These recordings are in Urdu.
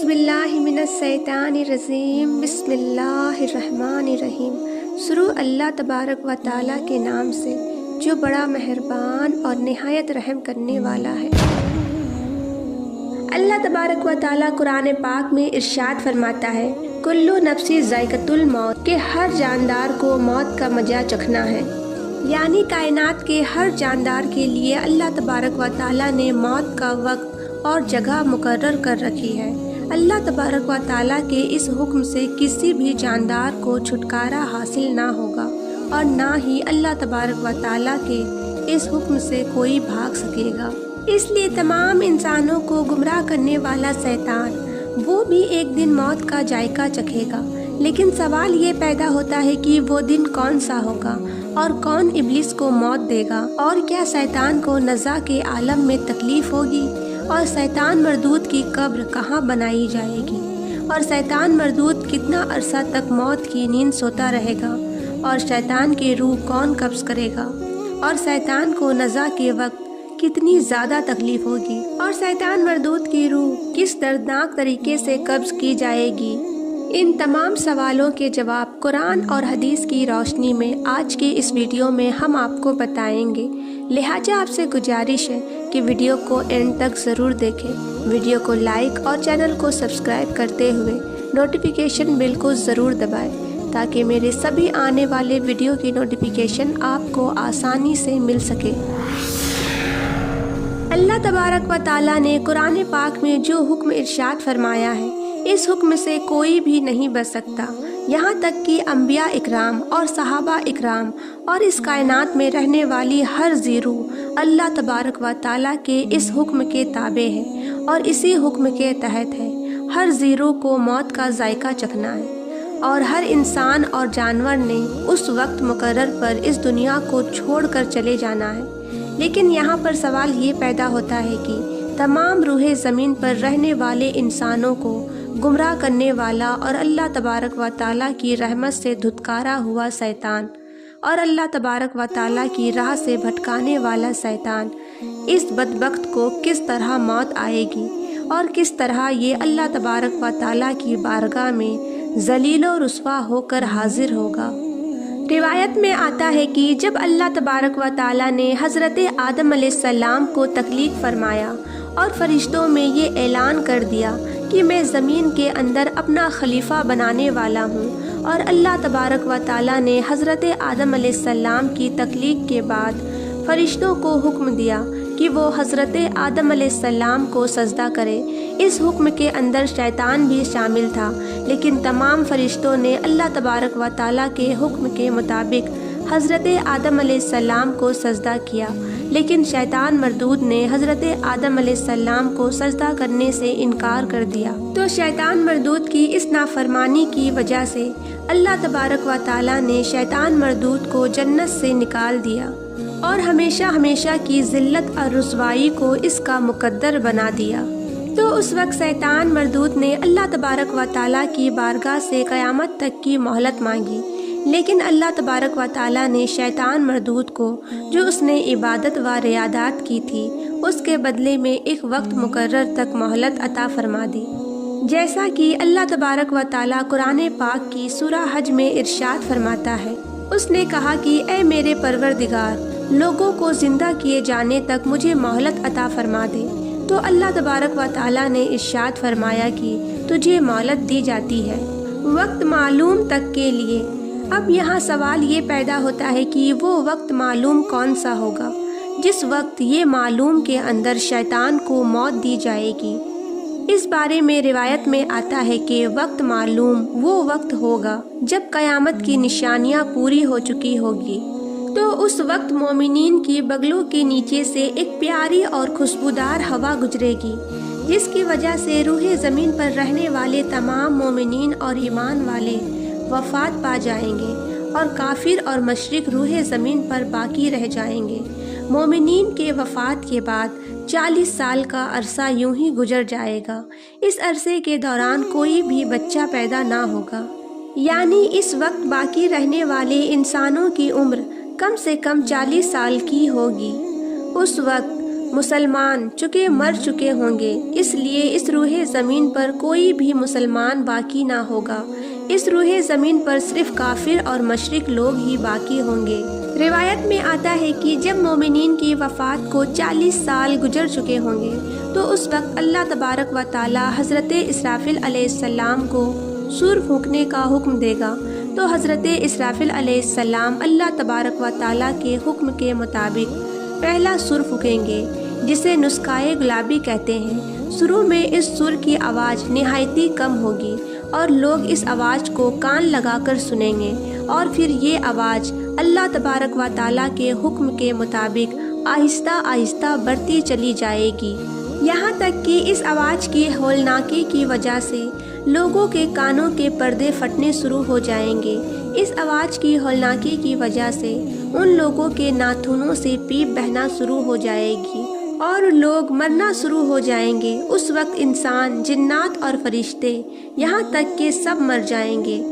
اعوذ باللہ من الشیطان الرجیم بسم اللہ الرحمن الرحیم۔ شروع اللہ تبارک و تعالیٰ کے نام سے جو بڑا مہربان اور نہایت رحم کرنے والا ہے۔ اللہ تبارک و تعالیٰ قرآن پاک میں ارشاد فرماتا ہے، کلو نفسی ذائقۃ الموت، کہ ہر جاندار کو موت کا مزہ چکھنا ہے۔ یعنی کائنات کے ہر جاندار کے لیے اللہ تبارک و تعالیٰ نے موت کا وقت اور جگہ مقرر کر رکھی ہے۔ اللہ تبارک و تعالیٰ کے اس حکم سے کسی بھی جاندار کو چھٹکارا حاصل نہ ہوگا اور نہ ہی اللہ تبارک و تعالیٰ کے اس حکم سے کوئی بھاگ سکے گا۔ اس لیے تمام انسانوں کو گمراہ کرنے والا شیطان وہ بھی ایک دن موت کا ذائقہ چکھے گا، لیکن سوال یہ پیدا ہوتا ہے کہ وہ دن کون سا ہوگا اور کون ابلیس کو موت دے گا، اور کیا شیطان کو نزا کے عالم میں تکلیف ہوگی، اور شیطان مردود کی قبر کہاں بنائی جائے گی، اور شیطان مردود کتنا عرصہ تک موت کی نیند سوتا رہے گا، اور شیطان کی روح کون قبض کرے گا، اور شیطان کو نزا کے وقت کتنی زیادہ تکلیف ہوگی، اور شیطان مردود کی روح کس دردناک طریقے سے قبض کی جائے گی۔ ان تمام سوالوں کے جواب قرآن اور حدیث کی روشنی میں آج کے اس ویڈیو میں ہم آپ کو بتائیں گے، لہٰذا آپ سے گزارش ہے کہ ویڈیو کو اینڈ تک ضرور دیکھیں۔ ویڈیو کو لائک اور چینل کو سبسکرائب کرتے ہوئے نوٹیفیکیشن بیل کو ضرور دبائیں تاکہ میرے سبھی آنے والے ویڈیو کی نوٹیفیکیشن آپ کو آسانی سے مل سکے۔ اللہ تبارک و تعالیٰ نے قرآن پاک میں جو حکم ارشاد فرمایا ہے، اس حکم سے کوئی بھی نہیں بچ سکتا، یہاں تک کہ انبیاء اکرام اور صحابہ اکرام اور اس کائنات میں رہنے والی ہر ذی روح اللہ تبارک و تعالیٰ کے اس حکم کے تابع ہے اور اسی حکم کے تحت ہے۔ ہر ذی روح کو موت کا ذائقہ چکھنا ہے، اور ہر انسان اور جانور نے اس وقت مقرر پر اس دنیا کو چھوڑ کر چلے جانا ہے۔ لیکن یہاں پر سوال یہ پیدا ہوتا ہے کہ تمام روح زمین پر رہنے والے انسانوں کو گمراہ کرنے والا اور اللہ تبارک و تعالیٰ کی رحمت سے دھتکارا ہوا شیطان اور اللہ تبارک و تعالیٰ کی راہ سے بھٹکانے والا شیطان، اس بدبخت کو کس طرح موت آئے گی اور کس طرح یہ اللہ تبارک و تعالیٰ کی بارگاہ میں ذلیل و رسوا ہو کر حاضر ہوگا۔ روایت میں آتا ہے کہ جب اللہ تبارک و تعالیٰ نے حضرت آدم علیہ السلام کو تخلیق فرمایا اور فرشتوں میں یہ اعلان کر دیا کہ میں زمین کے اندر اپنا خلیفہ بنانے والا ہوں، اور اللہ تبارک و تعالیٰ نے حضرت آدم علیہ السلام کی تخلیق کے بعد فرشتوں کو حکم دیا کہ وہ حضرت آدم علیہ السلام کو سجدہ کرے۔ اس حکم کے اندر شیطان بھی شامل تھا، لیکن تمام فرشتوں نے اللہ تبارک و تعالیٰ کے حکم کے مطابق حضرت آدم علیہ السلام کو سجدہ کیا، لیکن شیطان مردود نے حضرت آدم علیہ السلام کو سجدہ کرنے سے انکار کر دیا۔ تو شیطان مردود کی اس نافرمانی کی وجہ سے اللہ تبارک و تعالیٰ نے شیطان مردود کو جنت سے نکال دیا اور ہمیشہ ہمیشہ کی ذلت اور رسوائی کو اس کا مقدر بنا دیا۔ تو اس وقت شیطان مردود نے اللہ تبارک و تعالیٰ کی بارگاہ سے قیامت تک کی مہلت مانگی، لیکن اللہ تبارک و تعالیٰ نے شیطان مردود کو جو اس نے عبادت و ریاضات کی تھی اس کے بدلے میں ایک وقت مقرر تک مہلت عطا فرما دی، جیسا کہ اللہ تبارک و تعالیٰ قرآن پاک کی سورہ حج میں ارشاد فرماتا ہے۔ اس نے کہا کہ اے میرے پروردگار، لوگوں کو زندہ کیے جانے تک مجھے مہلت عطا فرما دے۔ تو اللہ تبارک و تعالیٰ نے ارشاد فرمایا کہ تجھے مہلت دی جاتی ہے وقت معلوم تک کے لیے۔ اب یہاں سوال یہ پیدا ہوتا ہے کہ وہ وقت معلوم کون سا ہوگا جس وقت یہ معلوم کے اندر شیطان کو موت دی جائے گی۔ اس بارے میں روایت میں آتا ہے کہ وقت معلوم وہ وقت ہوگا جب قیامت کی نشانیاں پوری ہو چکی ہوگی، تو اس وقت مومنین کی بغلوں کے نیچے سے ایک پیاری اور خوشبودار ہوا گزرے گی، جس کی وجہ سے روح زمین پر رہنے والے تمام مومنین اور ایمان والے وفات پا جائیں گے، اور کافر اور مشرک روح زمین پر باقی رہ جائیں گے۔ مومنین کے وفات کے بعد 40 سال کا عرصہ یوں ہی گزر جائے گا۔ اس عرصے کے دوران کوئی بھی بچہ پیدا نہ ہوگا، یعنی اس وقت باقی رہنے والے انسانوں کی عمر کم سے کم 40 سال کی ہوگی۔ اس وقت مسلمان چکے مر چکے ہوں گے، اس لیے اس روح زمین پر کوئی بھی مسلمان باقی نہ ہوگا۔ اس روح زمین پر صرف کافر اور مشرک لوگ ہی باقی ہوں گے۔ روایت میں آتا ہے کہ جب مومنین کی وفات کو 40 سال گزر چکے ہوں گے تو اس وقت اللہ تبارک و تعالی حضرت اسرافیل علیہ السلام کو سور پھونکنے کا حکم دے گا، تو حضرت اسرافیل علیہ السلام اللہ تبارک و تعالی کے حکم کے مطابق پہلا سور پھونکیں گے، جسے نسخائے گلابی کہتے ہیں۔ شروع میں اس سور کی آواز نہایتی کم ہوگی اور لوگ اس آواز کو کان لگا کر سنیں گے، اور پھر یہ آواز اللہ تبارک و تعالیٰ کے حکم کے مطابق آہستہ آہستہ بڑھتی چلی جائے گی، یہاں تک کہ اس آواز کی ہولناکی کی وجہ سے لوگوں کے کانوں کے پردے پھٹنے شروع ہو جائیں گے۔ اس آواز کی ہولناکی کی وجہ سے ان لوگوں کے ناخنوں سے پیپ بہنا شروع ہو جائے گی اور لوگ مرنا شروع ہو جائیں گے۔ اس وقت انسان، جنات اور فرشتے، یہاں تک کہ سب مر جائیں گے۔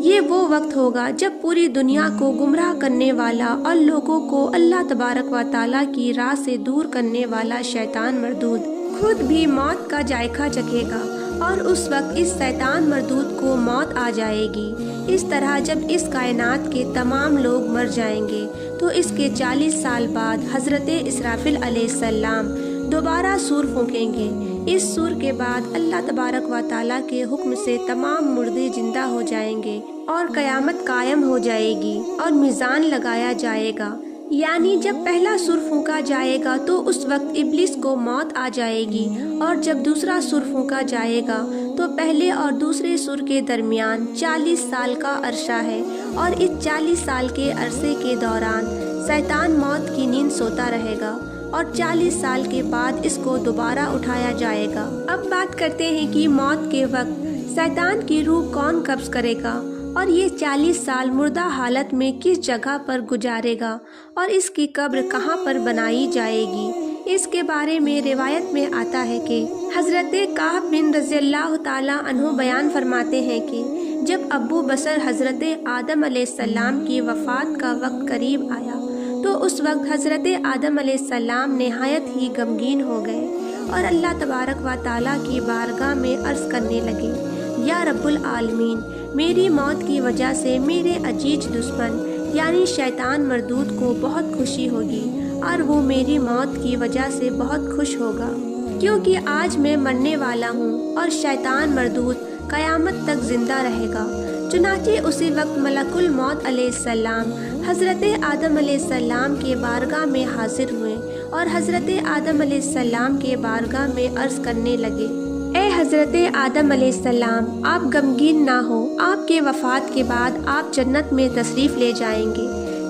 یہ وہ وقت ہوگا جب پوری دنیا کو گمراہ کرنے والا اور لوگوں کو اللہ تبارک و تعالیٰ کی راہ سے دور کرنے والا شیطان مردود خود بھی موت کا ذائقہ چکھے گا، اور اس وقت اس شیطان مردود کو موت آ جائے گی۔ اس طرح جب اس کائنات کے تمام لوگ مر جائیں گے تو اس کے 40 سال بعد حضرت اسرافیل علیہ السلام دوبارہ سور پھونکیں گے۔ اس سور کے بعد اللہ تبارک و تعالیٰ کے حکم سے تمام مردے زندہ ہو جائیں گے اور قیامت قائم ہو جائے گی اور میزان لگایا جائے گا۔ یعنی جب پہلا سور پھونکا جائے گا تو اس وقت ابلیس کو موت آ جائے گی، اور جب دوسرا سور پھونکا جائے گا تو پہلے اور دوسرے سور کے درمیان 40 سال کا عرصہ ہے، اور اس 40 سال کے عرصے کے دوران شیطان موت کی نیند سوتا رہے گا، اور 40 سال کے بعد اس کو دوبارہ اٹھایا جائے گا۔ اب بات کرتے ہیں کہ موت کے وقت شیطان کی روح کون قبض کرے گا، اور یہ 40 سال مردہ حالت میں کس جگہ پر گزارے گا، اور اس کی قبر کہاں پر بنائی جائے گی۔ اس کے بارے میں روایت میں آتا ہے کہ حضرت کعب بن رضی اللہ تعالیٰ عنہ بیان فرماتے ہیں کہ جب ابو بشر حضرت آدم علیہ السلام کی وفات کا وقت قریب آیا تو اس وقت حضرت آدم علیہ السلام نہایت ہی غمگین ہو گئے اور اللہ تبارک و تعالیٰ کی بارگاہ میں عرض کرنے لگے، یا رب العالمین، میری موت کی وجہ سے میرے عزیز دشمن یعنی شیطان مردود کو بہت خوشی ہوگی، اور وہ میری موت کی وجہ سے بہت خوش ہوگا، کیونکہ آج میں مرنے والا ہوں اور شیطان مردود قیامت تک زندہ رہے گا۔ چنانچہ اسی وقت ملک الموت علیہ السلام حضرت آدم علیہ السلام کے بارگاہ میں حاضر ہوئے اور حضرت آدم علیہ السلام کے بارگاہ میں عرض کرنے لگے، اے حضرت آدم علیہ السلام، آپ غمگین نہ ہو، آپ کے وفات کے بعد آپ جنت میں تشریف لے جائیں گے،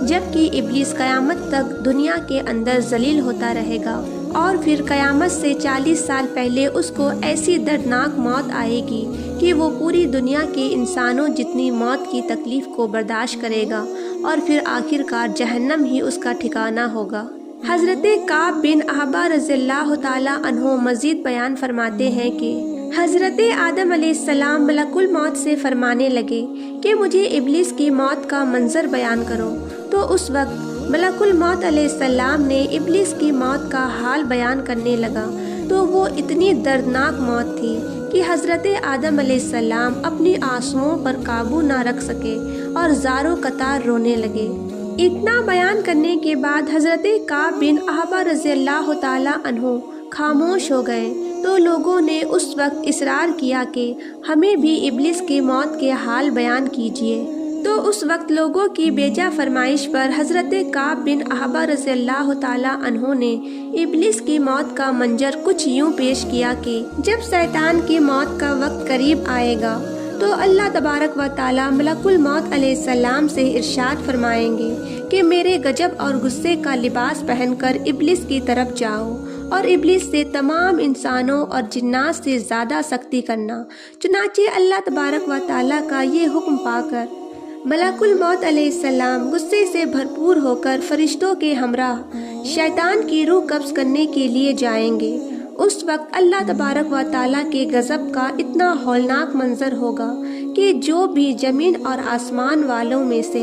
جبکہ ابلیس قیامت تک دنیا کے اندر ذلیل ہوتا رہے گا، اور پھر قیامت سے 40 سال پہلے اس کو ایسی دردناک موت آئے گی کہ وہ پوری دنیا کے انسانوں جتنی موت کی تکلیف کو برداشت کرے گا، اور پھر آخرکار جہنم ہی اس کا ٹھکانہ ہوگا۔ حضرت کعب بن احبار رضی اللہ تعالیٰ عنہ مزید بیان فرماتے ہیں کہ حضرت آدم علیہ السلام ملک الموت سے فرمانے لگے کہ مجھے ابلیس کی موت کا منظر بیان کرو، تو اس وقت ملک الموت علیہ السلام نے ابلیس کی موت کا حال بیان کرنے لگا، تو وہ اتنی دردناک موت تھی کہ حضرت آدم علیہ السلام اپنی آنسوؤں پر قابو نہ رکھ سکے اور زاروں قطار رونے لگے۔ اتنا بیان کرنے کے بعد حضرت کعب بن احبار رضی اللہ تعالیٰ عنہ خاموش ہو گئے، تو لوگوں نے اس وقت اصرار کیا کہ ہمیں بھی ابلیس کی موت کے حال بیان کیجیے، تو اس وقت لوگوں کی بیجا فرمائش پر حضرت کعب بن احبار رضی اللہ تعالیٰ عنہ نے ابلیس کی موت کا منظر کچھ یوں پیش کیا کہ جب شیطان کی موت کا وقت قریب آئے گا تو اللہ تبارک و تعالیٰ ملک الموت علیہ السلام سے ارشاد فرمائیں گے کہ میرے غضب اور غصے کا لباس پہن کر ابلیس کی طرف جاؤ اور ابلیس سے تمام انسانوں اور جنات سے زیادہ سختی کرنا۔ چنانچہ اللہ تبارک و تعالیٰ کا یہ حکم پا کر ملک الموت علیہ السلام غصے سے بھرپور ہو کر فرشتوں کے ہمراہ شیطان کی روح قبض کرنے کے لیے جائیں گے۔ اس وقت اللہ تبارک و تعالیٰ کے غضب کا اتنا ہولناک منظر ہوگا کہ جو بھی زمین اور آسمان والوں میں سے